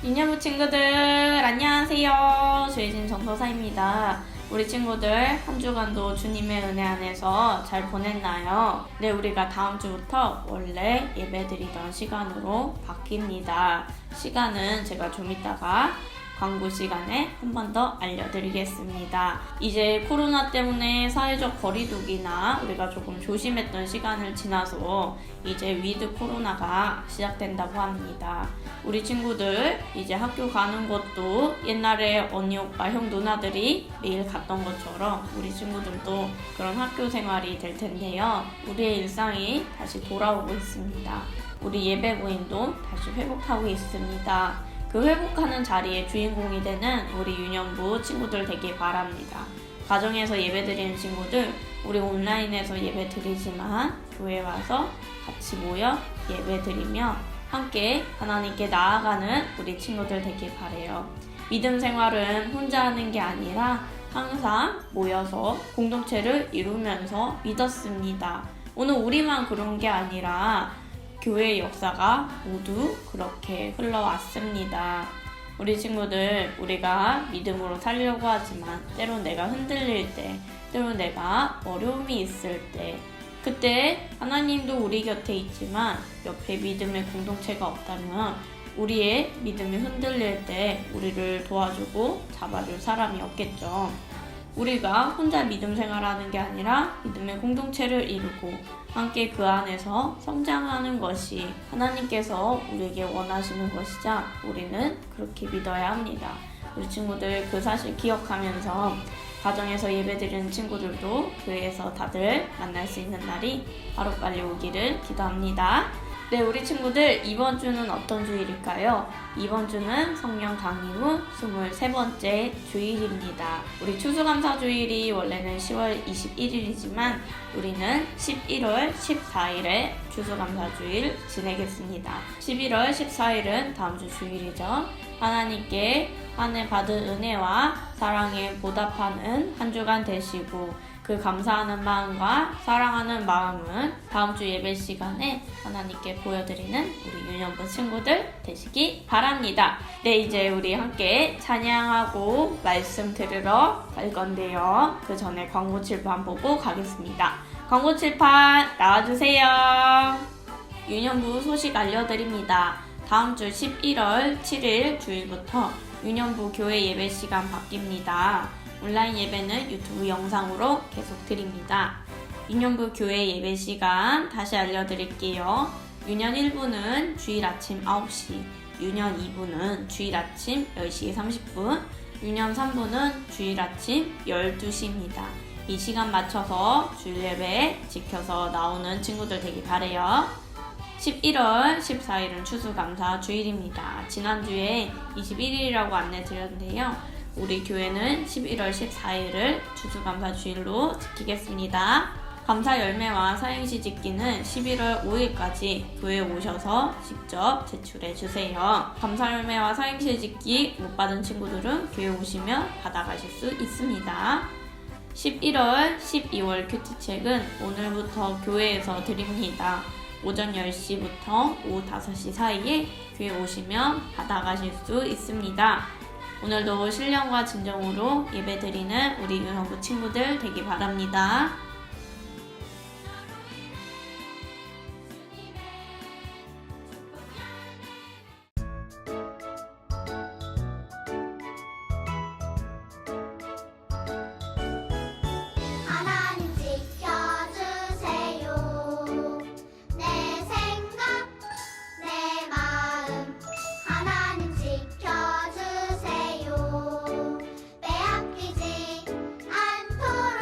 유년부 친구들 안녕하세요. 주혜진 전도사입니다. 우리 친구들 한 주간도 주님의 은혜 안에서 잘 보냈나요? 네, 우리가 다음 주부터 원래 예배드리던 시간으로 바뀝니다. 시간은 제가 좀 이따가 광고 시간에 한 번 더 알려드리겠습니다. 이제 코로나 때문에 사회적 거리두기나 우리가 조금 조심했던 시간을 지나서 이제 위드 코로나가 시작된다고 합니다. 우리 친구들 이제 학교 가는 것도 옛날에 언니, 오빠, 형, 누나들이 매일 갔던 것처럼 우리 친구들도 그런 학교 생활이 될 텐데요. 우리의 일상이 다시 돌아오고 있습니다. 우리 예배부인도 다시 회복하고 있습니다. 그 회복하는 자리에 주인공이 되는 우리 유년부 친구들 되길 바랍니다. 가정에서 예배드리는 친구들, 우리 온라인에서 예배드리지만 교회 와서 같이 모여 예배드리며 함께 하나님께 나아가는 우리 친구들 되길 바라요. 믿음 생활은 혼자 하는 게 아니라 항상 모여서 공동체를 이루면서 믿었습니다. 오늘 우리만 그런 게 아니라 교회의 역사가 모두 그렇게 흘러왔습니다. 우리 친구들, 우리가 믿음으로 살려고 하지만 때론 내가 흔들릴 때, 때론 내가 어려움이 있을 때, 그때 하나님도 우리 곁에 있지만 옆에 믿음의 공동체가 없다면 우리의 믿음이 흔들릴 때 우리를 도와주고 잡아줄 사람이 없겠죠. 우리가 혼자 믿음 생활하는 게 아니라 믿음의 공동체를 이루고 함께 그 안에서 성장하는 것이 하나님께서 우리에게 원하시는 것이자 우리는 그렇게 믿어야 합니다. 우리 친구들 그 사실 기억하면서 가정에서 예배드리는 친구들도 교회에서 다들 만날 수 있는 날이 하루빨리 오기를 기도합니다. 네, 우리 친구들 이번 주는 어떤 주일일까요? 이번 주는 성령 강림 후 23번째 주일입니다. 우리 추수감사주일이 원래는 10월 21일이지만 우리는 11월 14일에 추수감사주일 지내겠습니다. 11월 14일은 다음 주 주일이죠. 하나님께 한 해 받은 은혜와 사랑에 보답하는 한 주간 되시고 그 감사하는 마음과 사랑하는 마음은 다음 주 예배 시간에 하나님께 보여드리는 우리 유년부 친구들 되시기 바랍니다. 네, 이제 우리 함께 찬양하고 말씀 들으러 갈 건데요. 그 전에 광고 칠판 보고 가겠습니다. 광고 칠판 나와주세요. 유년부 소식 알려드립니다. 다음 주 11월 7일 주일부터 유년부 교회 예배 시간 바뀝니다. 온라인 예배는 유튜브 영상으로 계속 드립니다. 유년부 교회 예배 시간 다시 알려드릴게요. 유년 1부는 주일 아침 9시, 유년 2부는 주일 아침 10시 30분, 유년 3부는 주일 아침 12시입니다. 이 시간 맞춰서 주일 예배 지켜서 나오는 친구들 되길 바라요. 11월 14일은 추수감사 주일입니다. 지난주에 21일이라고 안내드렸는데요. 우리 교회는 11월 14일을 추수감사 주일로 지키겠습니다. 감사 열매와 사행시 짓기는 11월 5일까지 교회에 오셔서 직접 제출해 주세요. 감사 열매와 사행시 짓기 못 받은 친구들은 교회 오시면 받아가실 수 있습니다. 11월, 12월 큐티책은 오늘부터 교회에서 드립니다. 오전 10시부터 오후 5시 사이에 교회 오시면 받아가실 수 있습니다. 오늘도 신령과 진정으로 예배드리는 우리 유년부 친구들 되기 바랍니다. 하나님 지켜주세요. 내 생각, 내 마음 하나님 지켜주세요. 빼앗기지 않도록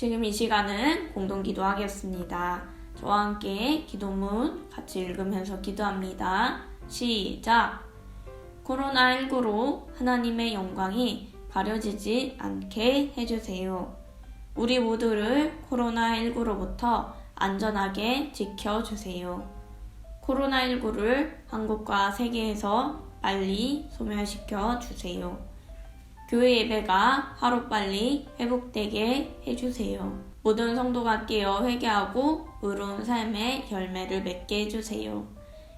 지금 이 시간은 공동기도 하겠습니다. 저와 함께 기도문 같이 읽으면서 기도합니다. 시작! 코로나19로 하나님의 영광이 가려지지 않게 해주세요. 우리 모두를 코로나19로부터 안전하게 지켜주세요. 코로나19를 한국과 세계에서 빨리 소멸시켜 주세요. 교회 예배가 하루빨리 회복되게 해주세요. 모든 성도가 깨어 회개하고 의로운 삶의 열매를 맺게 해주세요.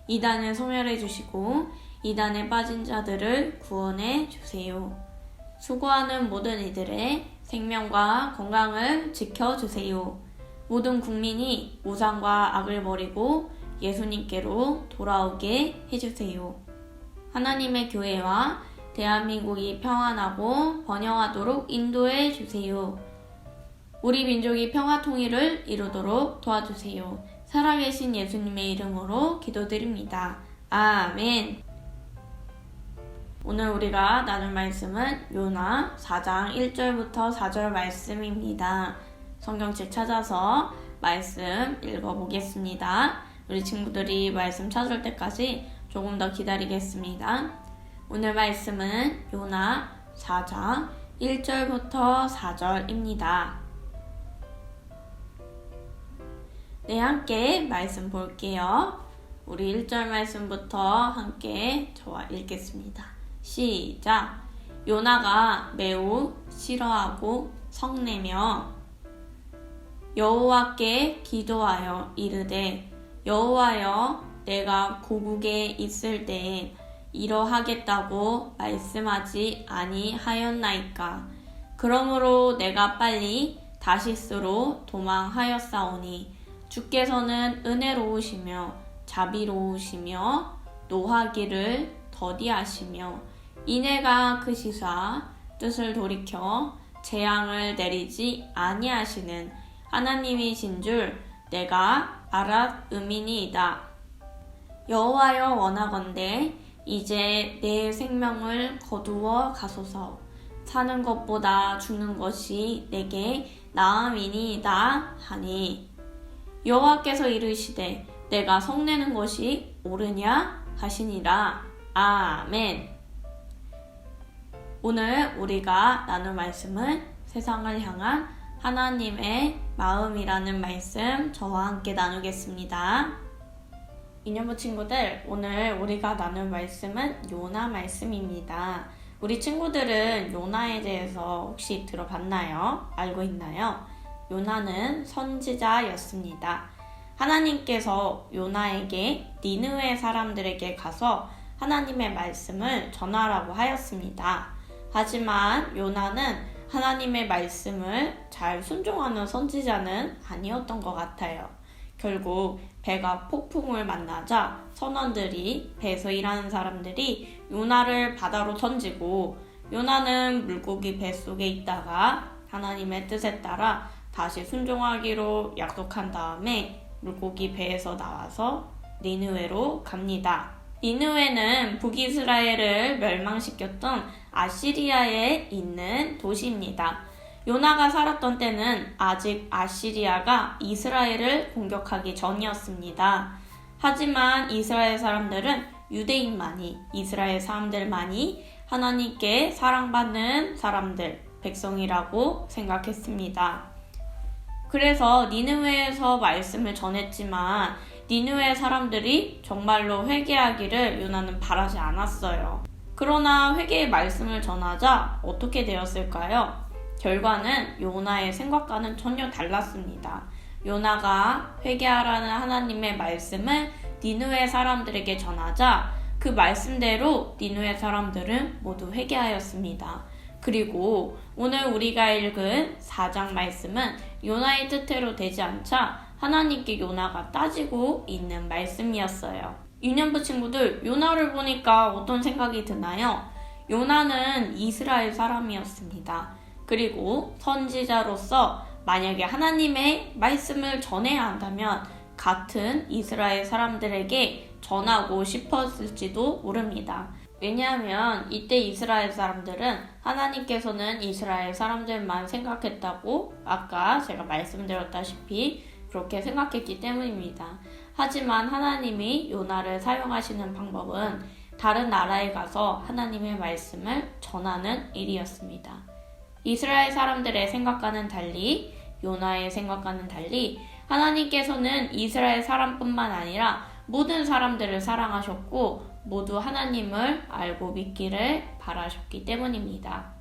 이단을 소멸해 주시고 이단에 빠진 자들을 구원해 주세요. 수고하는 모든 이들의 생명과 건강을 지켜주세요. 모든 국민이 우상과 악을 버리고 예수님께로 돌아오게 해주세요. 하나님의 교회와 대한민국이 평안하고 번영하도록 인도해 주세요. 우리 민족이 평화 통일을 이루도록 도와주세요. 살아계신 예수님의 이름으로 기도드립니다. 아멘. 오늘 우리가 나눌 말씀은 요나 4장 1절부터 4절 말씀입니다. 성경책 찾아서 말씀 읽어보겠습니다. 우리 친구들이 말씀 찾을 때까지 조금 더 기다리겠습니다. 오늘 말씀은 요나 4장 1절부터 4절입니다. 네, 함께 말씀 볼게요. 우리 1절 말씀부터 함께 저와 읽겠습니다. 시작! 요나가 매우 싫어하고 성내며 여호와께 기도하여 이르되 여호와여 내가 고국에 있을 때에 이러하겠다고 말씀하지 아니하였나이까. 그러므로 내가 빨리 다시스로 도망하였사오니 주께서는 은혜로우시며 자비로우시며 노하기를 더디하시며 인애가 크시사 뜻을 돌이켜 재앙을 내리지 아니하시는 하나님이신 줄 내가 알았음이니이다. 여호와여 원하건대 이제 내 생명을 거두어 가소서. 사는 것보다 죽는 것이 내게 나음이니이다 하니 여호와께서 이르시되 내가 성내는 것이 옳으냐 하시니라. 아멘. 오늘 우리가 나눌 말씀은 세상을 향한 하나님의 마음이라는 말씀 저와 함께 나누겠습니다. 이년부 친구들, 오늘 우리가 나눌 말씀은 요나 말씀입니다. 우리 친구들은 요나에 대해서 혹시 들어봤나요? 알고 있나요? 요나는 선지자였습니다. 하나님께서 요나에게 니느웨 사람들에게 가서 하나님의 말씀을 전하라고 하였습니다. 하지만 요나는 하나님의 말씀을 잘 순종하는 선지자는 아니었던 것 같아요. 결국 배가 폭풍을 만나자 선원들이, 배에서 일하는 사람들이 요나를 바다로 던지고 요나는 물고기 뱃속에 있다가 하나님의 뜻에 따라 다시 순종하기로 약속한 다음에 물고기 배에서 나와서 니느웨로 갑니다. 니느웨는 북이스라엘을 멸망시켰던 아시리아에 있는 도시입니다. 요나가 살았던 때는 아직 아시리아가 이스라엘을 공격하기 전이었습니다. 하지만 이스라엘 사람들은 유대인만이, 이스라엘 사람들만이 하나님께 사랑받는 사람들, 백성이라고 생각했습니다. 그래서 니느웨에서 말씀을 전했지만 니느웨 사람들이 정말로 회개하기를 요나는 바라지 않았어요. 그러나 회개의 말씀을 전하자 어떻게 되었을까요? 결과는 요나의 생각과는 전혀 달랐습니다. 요나가 회개하라는 하나님의 말씀을 니느웨 사람들에게 전하자 그 말씀대로 니느웨 사람들은 모두 회개하였습니다. 그리고 오늘 우리가 읽은 4장 말씀은 요나의 뜻대로 되지 않자 하나님께 요나가 따지고 있는 말씀이었어요. 유년부 친구들, 요나를 보니까 어떤 생각이 드나요? 요나는 이스라엘 사람이었습니다. 그리고 선지자로서 만약에 하나님의 말씀을 전해야 한다면 같은 이스라엘 사람들에게 전하고 싶었을지도 모릅니다. 왜냐하면 이때 이스라엘 사람들은 하나님께서는 이스라엘 사람들만 생각했다고 아까 제가 말씀드렸다시피 그렇게 생각했기 때문입니다. 하지만 하나님이 요나를 사용하시는 방법은 다른 나라에 가서 하나님의 말씀을 전하는 일이었습니다. 이스라엘 사람들의 생각과는 달리, 요나의 생각과는 달리 하나님께서는 이스라엘 사람뿐만 아니라 모든 사람들을 사랑하셨고 모두 하나님을 알고 믿기를 바라셨기 때문입니다.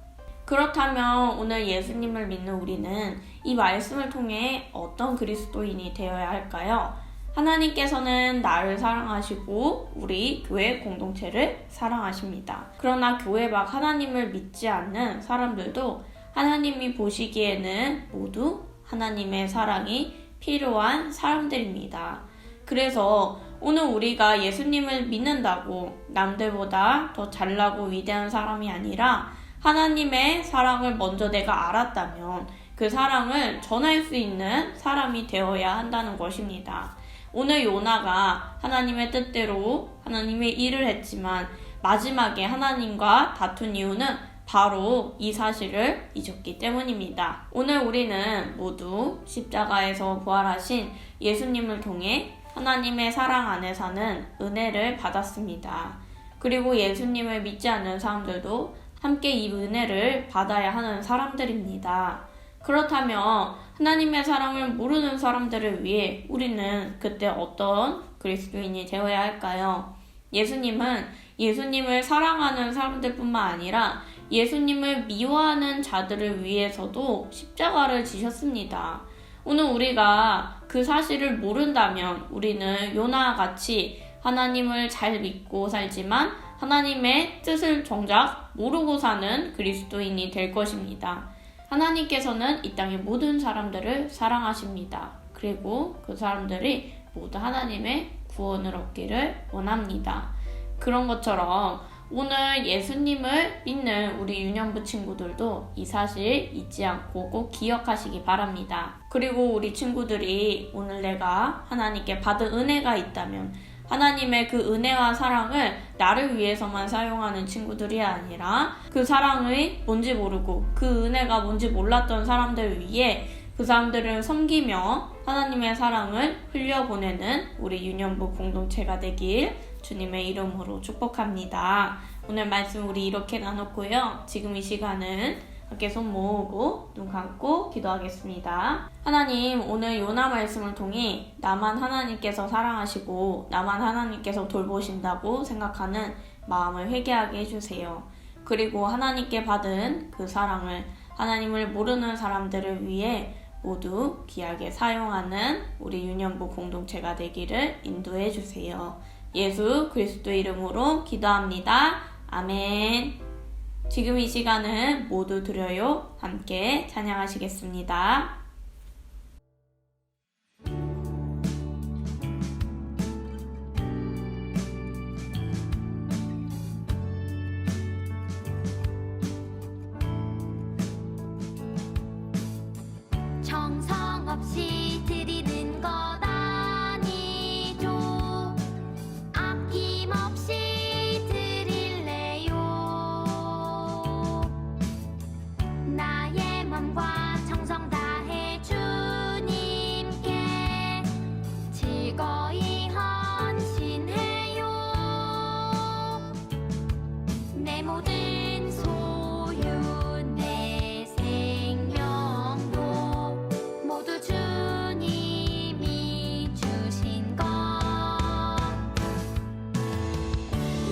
그렇다면 오늘 예수님을 믿는 우리는 이 말씀을 통해 어떤 그리스도인이 되어야 할까요? 하나님께서는 나를 사랑하시고 우리 교회 공동체를 사랑하십니다. 그러나 교회 밖 하나님을 믿지 않는 사람들도 하나님이 보시기에는 모두 하나님의 사랑이 필요한 사람들입니다. 그래서 오늘 우리가 예수님을 믿는다고 남들보다 더 잘나고 위대한 사람이 아니라 하나님의 사랑을 먼저 내가 알았다면 그 사랑을 전할 수 있는 사람이 되어야 한다는 것입니다. 오늘 요나가 하나님의 뜻대로 하나님의 일을 했지만 마지막에 하나님과 다툰 이유는 바로 이 사실을 잊었기 때문입니다. 오늘 우리는 모두 십자가에서 부활하신 예수님을 통해 하나님의 사랑 안에 사는 은혜를 받았습니다. 그리고 예수님을 믿지 않는 사람들도 함께 이 은혜를 받아야 하는 사람들입니다. 그렇다면 하나님의 사랑을 모르는 사람들을 위해 우리는 그때 어떤 그리스도인이 되어야 할까요? 예수님은 예수님을 사랑하는 사람들뿐만 아니라 예수님을 미워하는 자들을 위해서도 십자가를 지셨습니다. 오늘 우리가 그 사실을 모른다면 우리는 요나와 같이 하나님을 잘 믿고 살지만 하나님의 뜻을 정작 모르고 사는 그리스도인이 될 것입니다. 하나님께서는 이 땅의 모든 사람들을 사랑하십니다. 그리고 그 사람들이 모두 하나님의 구원을 얻기를 원합니다. 그런 것처럼 오늘 예수님을 믿는 우리 유년부 친구들도 이 사실 잊지 않고 꼭 기억하시기 바랍니다. 그리고 우리 친구들이 오늘 내가 하나님께 받은 은혜가 있다면 하나님의 그 은혜와 사랑을 나를 위해서만 사용하는 친구들이 아니라 그 사랑이 뭔지 모르고 그 은혜가 뭔지 몰랐던 사람들 위해 그 사람들을 섬기며 하나님의 사랑을 흘려보내는 우리 유년부 공동체가 되길 주님의 이름으로 축복합니다. 오늘 말씀 우리 이렇게 나눴고요. 지금 이 시간은 함께 손 모으고 눈 감고 기도하겠습니다. 하나님, 오늘 요나 말씀을 통해 나만 하나님께서 사랑하시고 나만 하나님께서 돌보신다고 생각하는 마음을 회개하게 해주세요. 그리고 하나님께 받은 그 사랑을 하나님을 모르는 사람들을 위해 모두 귀하게 사용하는 우리 유년부 공동체가 되기를 인도해 주세요. 예수 그리스도의 이름으로 기도합니다. 아멘. 지금 이 시간은 모두 드려요. 함께 찬양하시겠습니다. 정성 없이 드리는 것 아니죠. 아낌없이 드릴래요. 나의 맘과 정성 다해 주님께 즐거이 헌신해요. 내 모든 소유 내 생명도 모두 주님이 주신 것.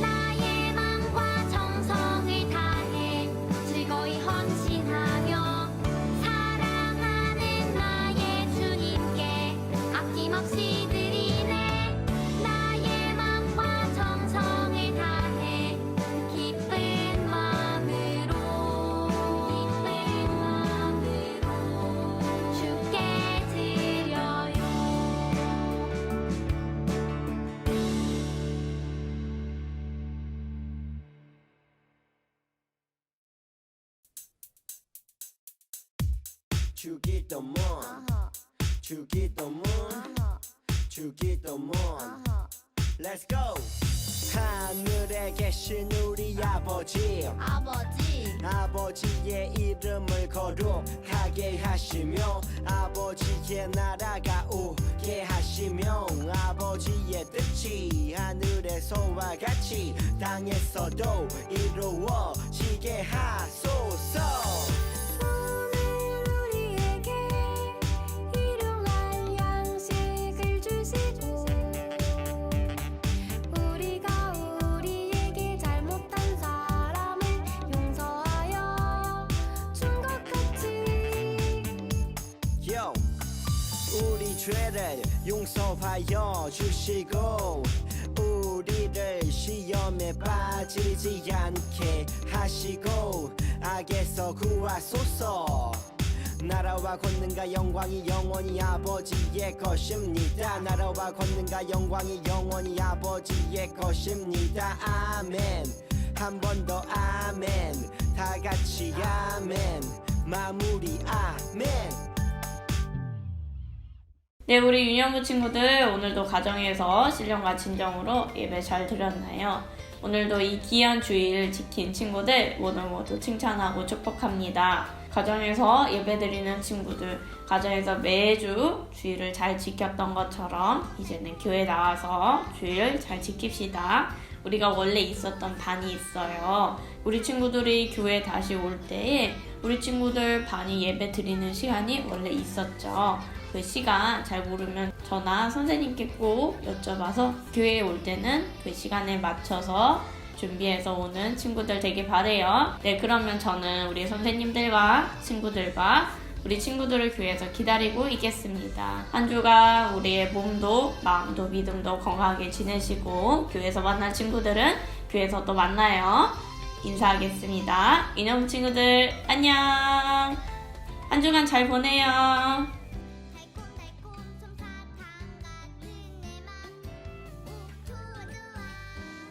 나의 맘과 정성을 다해 즐거이 헌신하며 사랑하는 나의 주님께 아낌없이 드리네. 나의 맘과 정성을 다해 기쁜 마음으로 주께 드려요. 주기도문 주기도문 주기도문 Let's go. 하늘에 계신 우리 아버지 아버지의 이름을 거룩하게 하시며 아버지의 나라가 오게 하시며 아버지의 뜻이 하늘에서와 같이 땅에서도 이루어지게 하소서. 오늘 우리에게 일용할 양식을 주시고 우리가 우리에게 잘못한 사람을 용서하여 준 것 같이 Yo, 우리 죄를 용서하여 주시고 우리를 시험에 빠지지 않게 하시고 악에서 구하소서. 나라와 권능과 영광이 영원히 아버지의 것입니다. 나라와 권능과 영광이 영원히 아버지의 것입니다. 아멘. 한 번 더 아멘. 다 같이 아멘. 마무리 아멘. 네, 우리 유년부 친구들 오늘도 가정에서 신령과 진정으로 예배 잘 드렸나요? 오늘도 이 귀한 주일을 지킨 친구들 모두 칭찬하고 축복합니다. 가정에서 예배 드리는 친구들, 가정에서 매주 주일을 잘 지켰던 것처럼 이제는 교회 나와서 주일 잘 지킵시다. 우리가 원래 있었던 반이 있어요. 우리 친구들이 교회 다시 올 때에 우리 친구들 반이 예배 드리는 시간이 원래 있었죠. 그 시간 잘 모르면 저나 선생님께 꼭 여쭤봐서 교회에 올 때는 그 시간에 맞춰서 준비해서 오는 친구들 되길 바래요. 네, 그러면 저는 우리 선생님들과 친구들과 우리 친구들을 교회에서 기다리고 있겠습니다. 한 주간 우리의 몸도 마음도 믿음도 건강하게 지내시고 교회에서 만난 친구들은 교회에서 또 만나요. 인사하겠습니다. 이놈 친구들 안녕. 한 주간 잘 보내요.